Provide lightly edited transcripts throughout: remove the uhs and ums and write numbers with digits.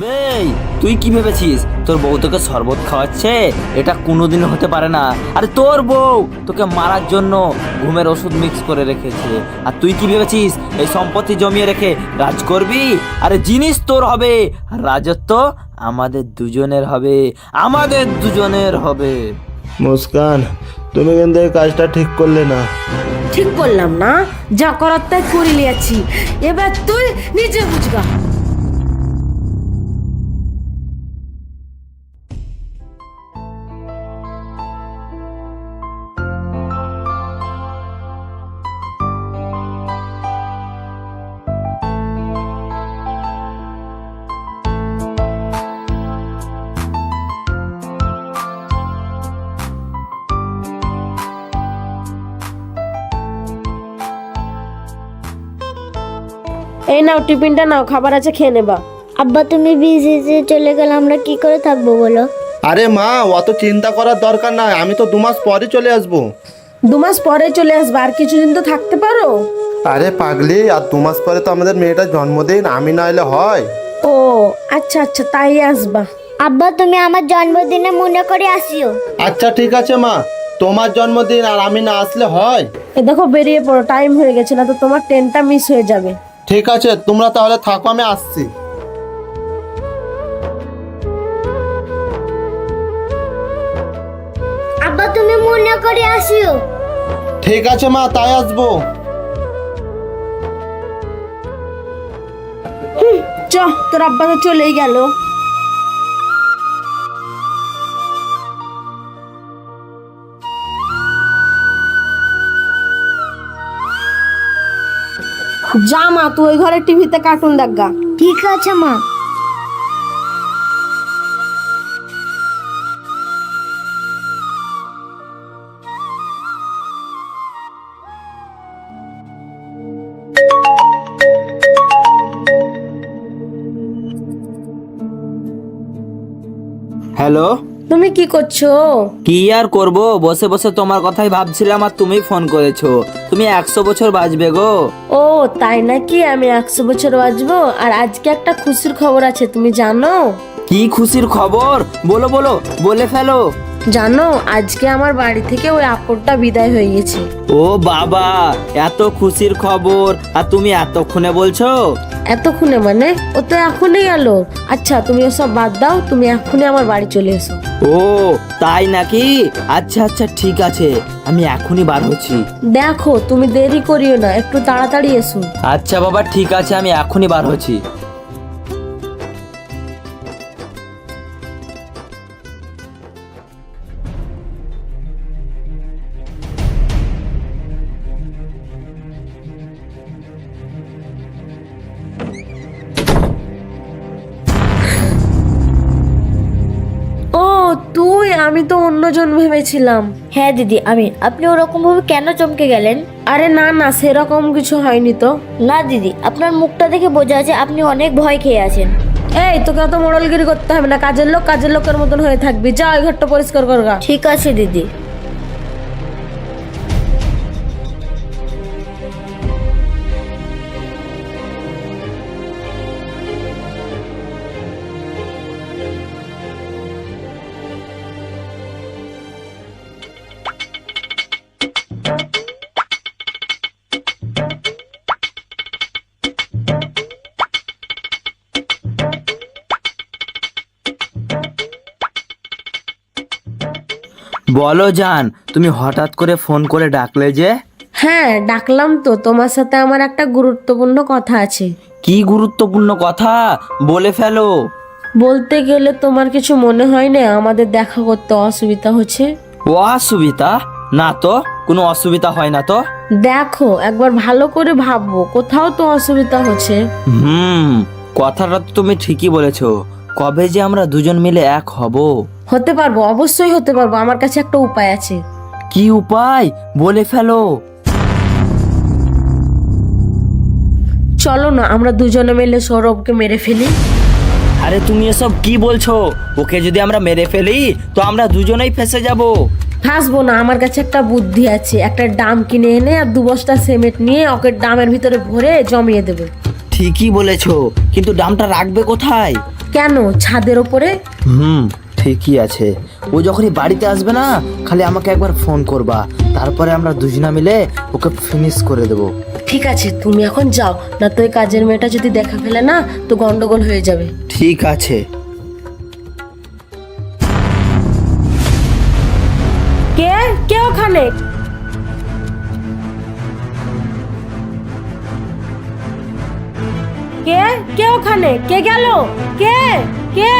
এই তুই কি ভেবেছিস তোর বউ তোকে শরবত খাওয়াচ্ছে? এটা কোনোদিন হতে পারে না। আরে তোর বউ তোকে মারার জন্য ঘুমের ওষুধ মিক্স করে রেখেছে, আর তুই কি ভেবেছিস এই সম্পত্তি জমিয়ে রেখে রাজ করবি? আরে জিনিস তোর হবে আর রাজত্ব আমাদের দুজনের হবে, আমাদের দুজনের হবে। মুস্কান, তুমি কিন্তু এই কাজটা ঠিক করলে না। ঠিক করলাম না, যা করার তাই করে লিয়াছি, এবার তুই নিজে বুঝগা। এই নাও টিফিনটা নাও, খাবার আছে খেয়ে নেবা। আব্বা তুমি বিদেশে চলে গেলে আমরা কি করে থাকবো বলো? আরে মা, অত চিন্তা করার দরকার নাই, আমি তো 2 মাস পরে চলে আসবো। 2 মাস পরে চলে আসবা, আর কিছুদিন তো থাকতে পারো। আরে পাগলি, আর 2 মাস পরে তো আমাদের মেয়েটার জন্মদিন, আমি না এলে হয়? ও আচ্ছা আচ্ছা, তাই আসবা। আব্বা তুমি আমার জন্মদিনে মনে করে আসিও। আচ্ছা ঠিক আছে মা, তোমার জন্মদিন আর আমি না আসলে হয়? এ দেখো বেরিয়ে পড়ো, টাইম হয়ে গেছে, না তো তোমার ট্রেনটা মিস হয়ে যাবে। ঠিক আছে, তোমরা তাহলে থাকো, আমি আসছি। আব্বা তুমি মনে করে আসিও। ঠিক আছে মা, তাই আসবো। চ, তোর আব্বা তো চলেই গেল। যা মা, তুই ওই ঘরে টিভিতে কার্টুন দেখা। ঠিক আছে মা। হ্যালো, তুমি কি করছো? কি আর করব, বসে বসে তোমার কথাই ভাবছিলাম আর তুমি ফোন করেছো। তুমি 100 বছর বাঁচবে গো। ও তাই নাকি? আমি 100 বছর বাঁচবো। আর আজকে একটা খুশির খবর আছে, তুমি জানো? কি খুশির খবর? বলো বলো, বলে ফেলো। জানো, আজকে আমার বাড়ি থেকে ওই আপদটা বিদায় হয়ে গেছে। ও বাবা, এত খুশির খবর আর তুমি এতক্ষণে বলছো? এতক্ষণে মানে? ও তো এখনই গেল। আচ্ছা তুমি ওসব বাদ দাও, তুমি এখনই আমার বাড়ি চলে এসো। ও তাই নাকি? আচ্ছা আচ্ছা ঠিক আছে, আমি এখনই বার হচ্ছি। দেখো তুমি দেরি করিও না, একটু তাড়াতাড়ি এসো। আচ্ছা বাবা ঠিক আছে, আমি এখনই বার হচ্ছি। ও তুই? আমি তো অন্যজন ভেবেছিলাম। হ্যাঁ দিদি আমি। আপনি ওরকম ভাবে কেন চমকে গেলেন? আরে না না, সেরকম কিছু হয়নি তো। না দিদি, আপনার মুখটা দেখে বোঝা যাচ্ছে আপনি অনেক ভয় খেয়ে আছেন। এই তোকে অত মোড়লগিরি করতে হবে না, কাজের লোক কাজের লোকের মতন হয়ে থাকবি। যা ওই ঘরটা পরিষ্কার করগা। ঠিক আছে দিদি। বলো জান, তুমি হঠাৎ করে ফোন করে ডাকলে যে? হ্যাঁ ডাকলাম তো, তোমার সাথে আমার একটা গুরুত্বপূর্ণ কথা আছে। কি গুরুত্বপূর্ণ কথা? বলে ফেলো। বলতে গেলে তোমার কিছু মনে হয় না আমাদের দেখা করতে অসুবিধা হচ্ছে? অসুবিধা? না তো, কোনো অসুবিধা হয় না তো। দেখো একবার ভালো করে ভাববো, কোথাও তো অসুবিধা হচ্ছে। কথাটা তো তুমি ঠিকই বলেছো। কবে যে আমরা দুজন মিলে এক হব? হতে পারবো, অবশ্যই হতে পারবো। আমার কাছে একটা উপায় আছে। কি উপায়? বলে ফেলো। চলো না আমরা দুজনে মিলে সৌরভকে মেরে ফেলি। আরে তুমি এসব কি বলছো? ওকে যদি আমরা মেরে ফেলি তো আমরা দুজনেই ফেঁসে যাব। ফাঁসবো না, আমার কাছে একটা বুদ্ধি আছে। একটা ডাম কিনে এনে আর 2 বস্তা সিমেন্ট নিয়ে ওকে ডামের ভিতরে ভরে জমিয়ে দেবো। ঠিকই বলেছো, কিন্তু ডামটা রাখবে কোথায়? কেন, ছাদের ওপরে? ঠিকই আছে। ও যখনই বাড়িতে আসবে না, খালি আমাকে একবার ফোন করবা, তারপরে আমরা দুজনা মিলে ওকে ফিনিশ করে দেবো। ঠিক আছে, তুমি এখন যাও, না তো এই কাজের মেয়েটা যদি দেখা ফেলে না তো গন্ডগোল হয়ে যাবে। ঠিক আছে। কে কে ওখানে? কে কে ওখানে? কে গেল? কে কে?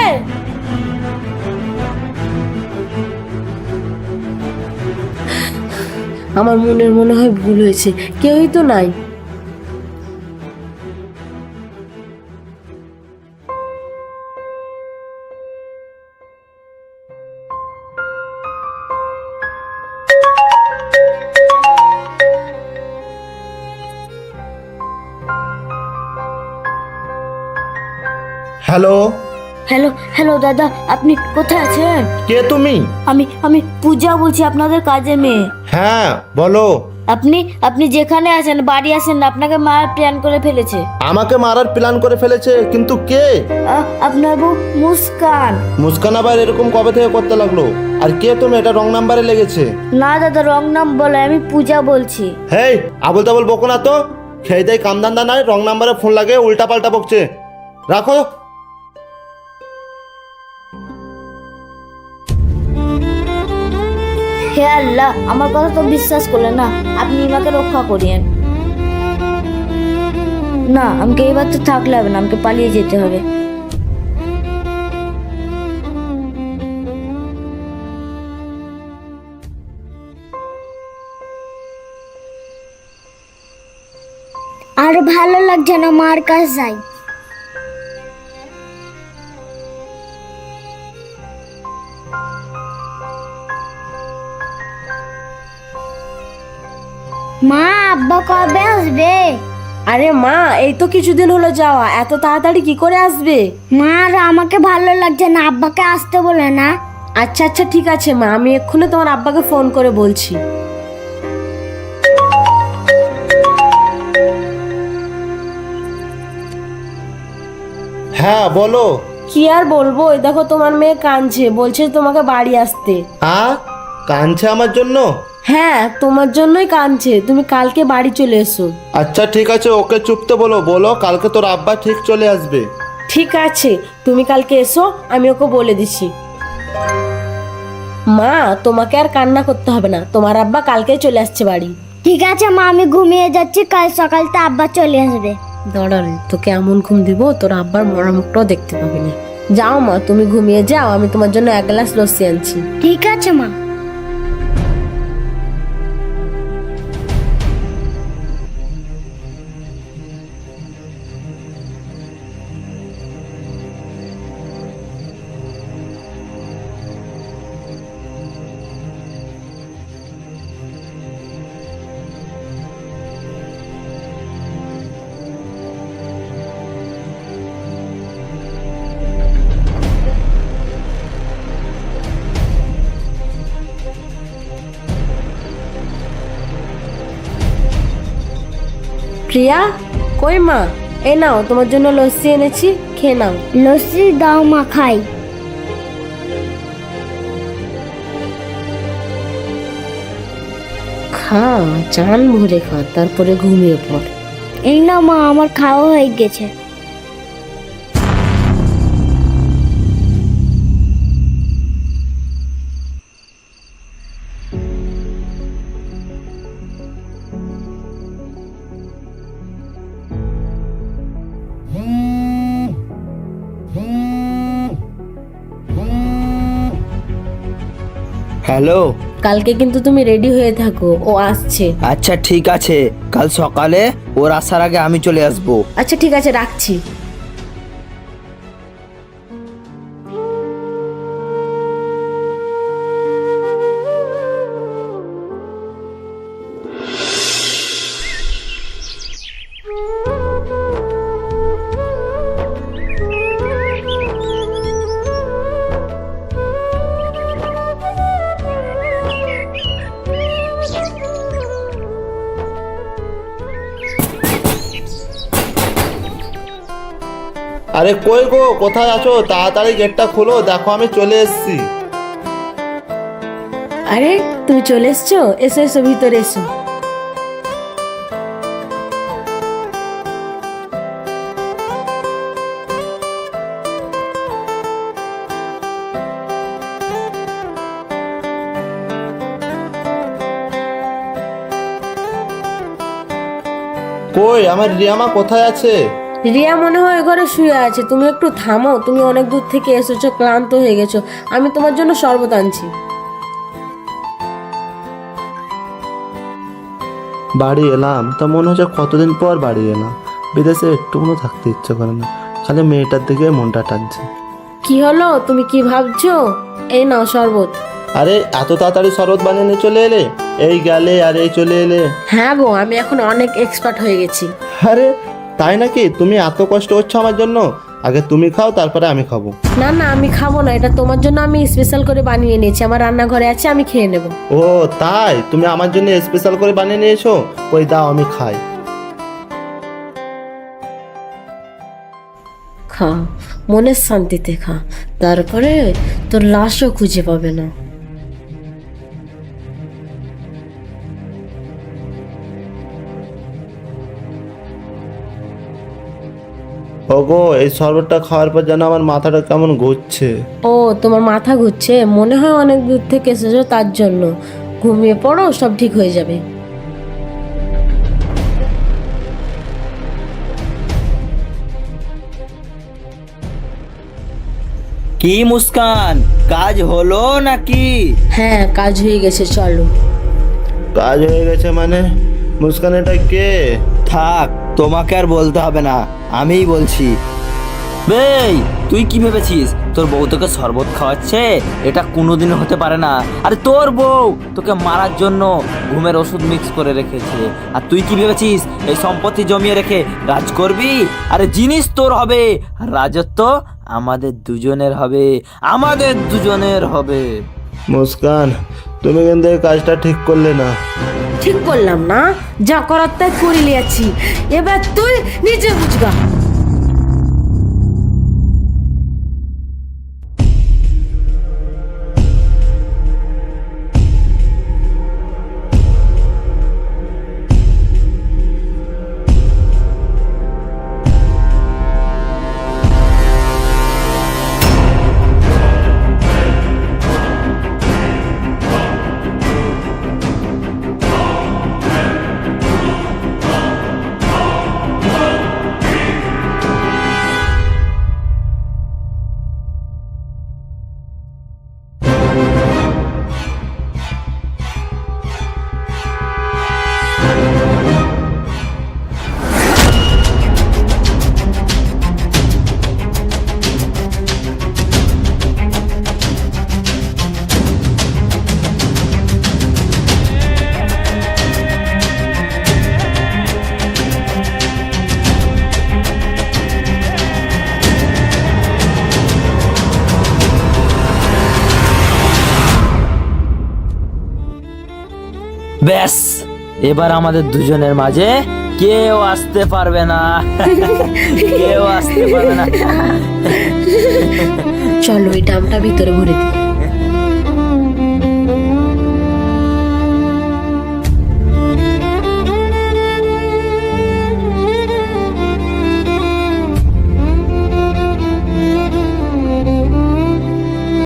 আমার মনে হয় ভুল হয়েছে, কেউই তো নাই। হ্যালো, হ্যালো হ্যালো দাদা, আপনি কোথায় আছেন? কে তুমি? আমি পূজা বলছি, আপনাদের কাজের মেয়ে। হ্যাঁ বলো। আপনি যেখানে আছেন বাড়ি আসেন, আপনাকে মার প্ল্যান করে ফেলেছে। আমাকে মারার প্ল্যান করে ফেলেছে, কিন্তু কে? আপনার বউ মুস্কান। মুস্কান আবার এরকম কবে থেকে করতে লাগলো? আর কে তুমি? এটা রং নাম্বারে লেগেছে। না দাদা, রং নাম বলে, আমি পূজা বলছি। হেই, আবল তাবল বকো না তো। খেয়ে দেয় কামদান্দা নাই, রং নাম্বারে ফোন লাগে উল্টা পাল্টা বকছে। রাখো। হে আল্লাহ, আমার কথা তো বিশ্বাস করলেন না, আপনি আমাকে রক্ষা করিয়েন। না, আমাকে এবার তো থাকলে হবে না, আমাকে পালিয়ে যেতে হবে। আর ভালো লাগছে না, মার কাছে যাই। মা, আব্বা কবে আসবে? আরে মা, এই তো কিছুদিন হলো যাওয়া, এত তাড়াতাড়ি কি করে আসবে? মা, আর আমাকে ভালো লাগছে না, আব্বাকে আসতে বলে না। আচ্ছা আচ্ছা ঠিক আছে মা, আমি এক্ষুনি তোমার আব্বাকে ফোন করে বলছি। হ্যাঁ বলো। কি আর বলবো, এই দেখো তোমার মেয়ে কাঁদছে, বলছে তোমাকে বাড়ি আসতে। কাঁদছে আমার জন্য? হ্যাঁ, তোমার জন্যই কাঁদছে, তুমি কালকে বাড়ি চলে এসো। আচ্ছা ঠিক আছে, ওকে চুপতে বলো, বলো কালকে তোর আব্বা ঠিক চলে আসবে। ঠিক আছে, তুমি কালকে এসো, আমি ওকে বলে দিছি। মা, তোমাকে আর কান্না করতে হবে না, তোমার আব্বা কালকেই চলে আসছে বাড়ি। ঠিক আছে মা, আমি ঘুমিয়ে যাচ্ছি, কাল সকালতে আব্বা চলে আসবে। দাঁড়ালে তোকে এমন ঘুম দিব, তোর আব্বার মরা মুখটাও দেখতে পাবি না। যাও মা, তুমি ঘুমিয়ে যাও, আমি তোমার জন্য 1 গ্লাস লস্যি আনছি। ঠিক আছে মা। প্রিয়া, কই মা? এই নাও, তোমার জন্য লস্যি এনেছি, খেয়ে নাও। লস্যি দাও মা, খাই। খা, চান ভরে খা, তারপরে ঘুমিয়ে পড়। এই না মা, আমার খাওয়া হয়ে গেছে। হ্যালো। কালকে কিন্তু তুমি রেডি হয়ে থাকো, ও আসছে। আচ্ছা ঠিক আছে, কাল সকালে ওর আসার আগে আমি চলে আসবো। আচ্ছা ঠিক আছে, রাখছি। আরে কই গো, কোথায় আছো? তাড়াতাড়ি গেটটা খোলো, দেখো আমি চলে এসেছি। আরে তুমি চলে এসছো, এসো এসো ভিতরে এসো। কই আমার রিয়ামা কোথায় আছে? রিয়া মনে হয় ঘরে শুয়ে আছে, তুমি একটু থামো, তুমি অনেক দূর থেকে এসেছো, ক্লান্ত হয়ে গেছো, আমি তোমার জন্য শরবত আনছি। বাড়ি এলাম তা মনে হচ্ছে কতদিন পর বাড়ি এলাম। বিদেশে একটুকুও থাকতে ইচ্ছে করে না, খালি মেয়েটার দিকে মনটা টানছে। কি হলো, তুমি কি ভাবছো? এই নাও শরবত। আরে এত তাড়াতাড়ি শরবত বানিয়ে নিয়ে চলে এলে? এই গেলে আর এই চলে এলে। হ্যাঁ গো, আমি এখন অনেক এক্সপার্ট হয়ে গেছি। আরে তাই নাকি? তুমি এত কষ্ট হচ্ছে আমার জন্য? আগে তুমি খাও, তারপরে আমি খাবো। না না, আমি খাবো না, এটা তোমার জন্য আমি স্পেশাল করে বানিয়ে নিয়েছি, আমার রান্নাঘরে আছে, আমি খেয়ে নেব। ও তাই, তুমি আমার জন্য স্পেশাল করে বানিয়ে নিয়েছো? ওই দাও আমি খাই। খা, মনের শান্তিতে খা, তারপরে তোর লাশও খুঁজে পাবে না। ওগো, এই শরবতটা খাওয়ার পর যেন আমার মাথাটা কেমন ঘুরছে। ও, তোমার মাথা ঘুরছে? মনে হয় অনেক দূর থেকে এসেছো তার জন্য। ঘুমিয়ে পড়ো, সব ঠিক হয়ে যাবে। কি মুস্কান, কাজ হলো নাকি? হ্যাঁ, কাজ হয়ে গেছে, চলো। কাজ হয়ে গেছে মানে? মুস্কান এটা কে? থাক, তোমাকে আর বলতে হবে না, আমিই বলছি। বেই, তুই কি ভেবেছিস তোর বউ তোকে শরবত খাওয়াচ্ছে? এটা কোনোদিন হতে পারে না। আরে তোর বউ তোকে মারার জন্য ঘুমের ওষুধ মিক্স করে রেখেছে। আর তুই কি ভেবেছিস এই সম্পত্তি জমিয়ে রেখে রাজ করবি? আরে জিনিস তোর হবে, আর রাজত্ব আমাদের দুজনের হবে, আমাদের দুজনের হবে। মুস্কান, তুমি কিন্তু এই কাজটা ঠিক করলে না। ঠিক করলাম না? যা করার তাই করে নিয়েছি, এবার তুই নিজে বুঝবা। ব্যাস, এবার আমাদের দুজনের মাঝে কেউ আসতে পারবে না। কেউ আসতে পারবে না। চলো, এই ডামটা ভিতরে ভরে দিই।